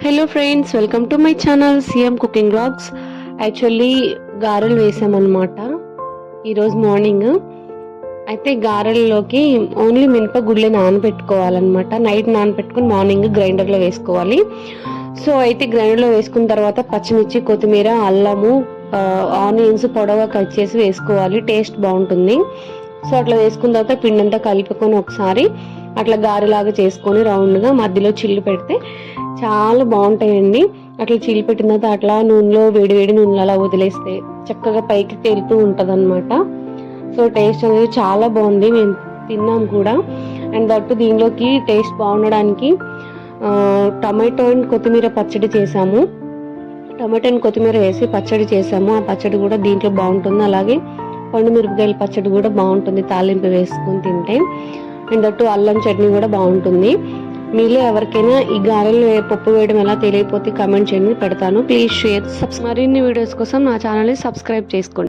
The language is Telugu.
Hello friends, welcome to my channel CM cooking vlogs. Actually గారెలు వేసామన్నమాట ఈరోజు మార్నింగ్. అయితే గారెల్లోకి ఓన్లీ మినపగుళ్ళే నానబెట్టుకోవాలన్నమాట. నైట్ నానబెట్టుకుని మార్నింగ్ గ్రైండర్లో వేసుకోవాలి. సో అయితే గ్రైండర్లో వేసుకున్న తర్వాత పచ్చిమిర్చి, కొత్తిమీర, అల్లము, ఆనియన్స్ పొడవుగా కట్ చేసి వేసుకోవాలి. టేస్ట్ బాగుంటుంది. సో అట్లా వేసుకున్న తర్వాత పిండంతా కలుపుకొని ఒకసారి అట్లా గారెలాగా చేసుకొని రౌండ్గా మధ్యలో చిల్లు పెడితే చాలా బాగుంటాయండి. అట్లా చిల్లు పెట్టిన తర్వాత అట్లా నూనెలో వేడి నూనెలో అలా వదిలేస్తే చక్కగా పైకి తేలుతూ ఉంటుంది అనమాట. సో టేస్ట్ అనేది చాలా బాగుంది, మేము తిన్నాం కూడా. అండ్ దట్టు దీనిలోకి టేస్ట్ బాగుండడానికి టమాటో అండ్ కొత్తిమీర పచ్చడి చేసాము. టమాటో అండ్ కొత్తిమీర వేసి పచ్చడి చేసాము. ఆ పచ్చడి కూడా దీంట్లో బాగుంటుంది. అలాగే పండు మిరపకాయల పచ్చడి కూడా బాగుంటుంది తాలింపు వేసుకొని తింటే. అండ్ దట్టు అల్లం చట్నీ కూడా బాగుంటుంది. మీలో ఎవరికైనా ఈ గారెలు పప్పు వేయడం ఎలా తెలియకపోతే కామెంట్ చేయండి, పెడతాను. ప్లీజ్ షేర్, మరిన్ని వీడియోస్ కోసం నా ఛానల్ని సబ్స్క్రైబ్ చేసుకోండి.